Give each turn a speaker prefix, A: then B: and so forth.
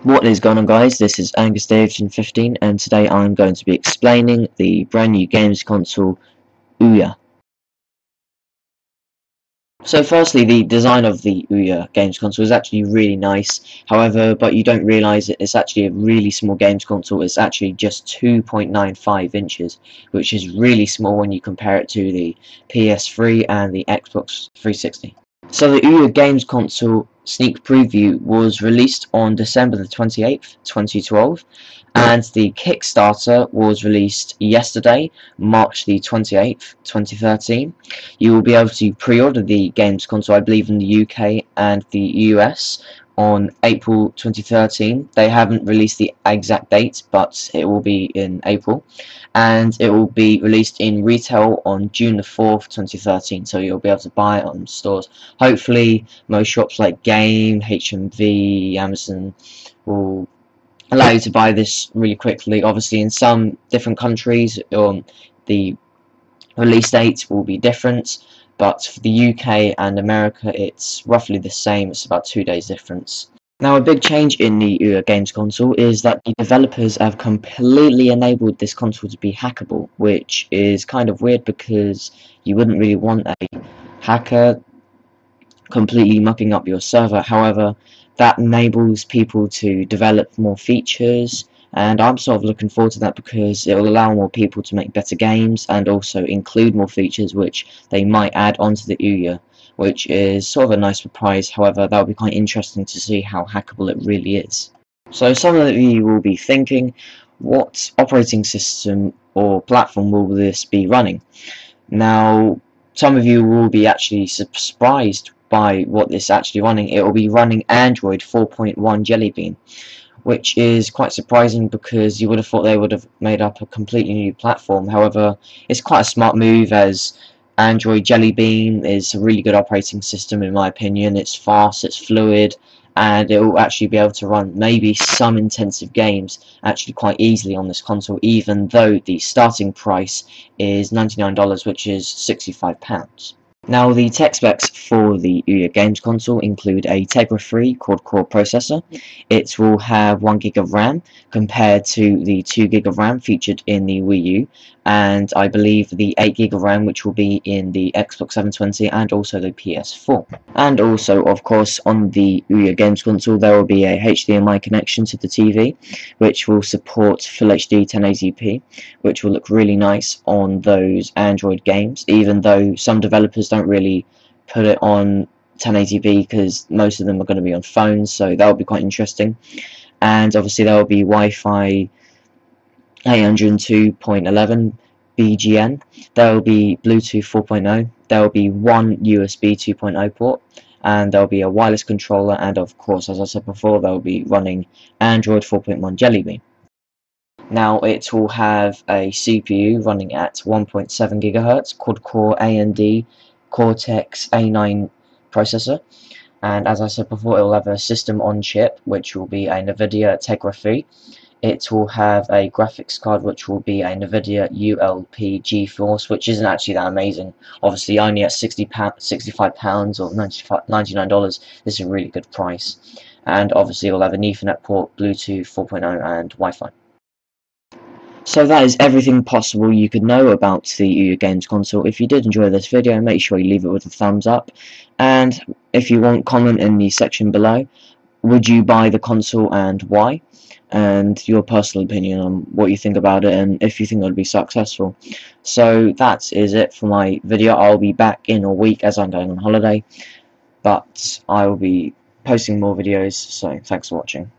A: What is going on, guys? This is Angus Davidson 15, and today I'm going to be explaining the brand new games console Ouya. So firstly, the design of the Ouya games console is actually really nice. However, but you don't realise it's actually a really small games console. It's actually just 2.95 inches, which is really small when you compare it to the PS3 and the Xbox 360. So the Ouya Games Console sneak preview was released on December the 28th, 2012, and the Kickstarter was released yesterday, March the 28th, 2013. You will be able to pre-order the games console, I believe, in the UK and the US on April 2013. They haven't released the exact date, but it will be in April, and it will be released in retail on June the 4th, 2013. So you'll be able to buy it on stores. Hopefully, most shops like Game, HMV, Amazon will allow you to buy this really quickly. Obviously, in some different countries, the release date will be different, but for the UK and America it's roughly the same. It's about 2 days difference. Now, a big change in the Ouya Games Console is that the developers have completely enabled this console to be hackable, which is kind of weird because you wouldn't really want a hacker completely mucking up your server. However, that enables people to develop more features, and I'm sort of looking forward to that because it will allow more people to make better games and also include more features which they might add onto the Ouya, which is sort of a nice surprise. However, that will be quite interesting to see how hackable it really is. So some of you will be thinking, what operating system or platform will this be running? Now, some of you will be actually surprised by what this actually running. It will be running Android 4.1 Jelly Bean, which is quite surprising because you would have thought they would have made up a completely new platform. However, it's quite a smart move, as Android Jelly Bean is a really good operating system in my opinion. It's fast, it's fluid, and it will actually be able to run maybe some intensive games actually quite easily on this console, even though the starting price is $99, which is £65. Now, the tech specs for the Ouya Games Console include a Tegra 3 quad-core processor. It will have 1GB of RAM compared to the 2GB of RAM featured in the Wii U, and I believe the 8GB of RAM which will be in the Xbox 720 and also the PS4. And also, of course, on the Ouya Games Console there will be a HDMI connection to the TV, which will support Full HD 1080p, which will look really nice on those Android games, even though some developers don't really put it on 1080p because most of them are going to be on phones, so that will be quite interesting. And obviously there will be Wi-Fi 802.11 BGN, there will be Bluetooth 4.0, there will be one USB 2.0 port, and there will be a wireless controller, and of course, as I said before, there will be running Android 4.1 Jelly Bean. Now, it will have a CPU running at 1.7 GHz quad-core AMD Cortex A9 processor, and as I said before, it will have a system on chip which will be a NVIDIA Tegra 3. It will have a graphics card which will be a NVIDIA ULP GeForce, which isn't actually that amazing. Obviously, only at £65 or $99, this is a really good price. And obviously, it will have an Ethernet port, Bluetooth 4.0, and Wi-Fi. So that is everything possible you could know about the Ouya Games Console. If you did enjoy this video, make sure you leave it with a thumbs up, and if you want, comment in the section below. Would you buy the console and why? And your personal opinion on what you think about it and if you think it would be successful. So that is it for my video. I'll be back in a week as I'm going on holiday, but I will be posting more videos, so thanks for watching.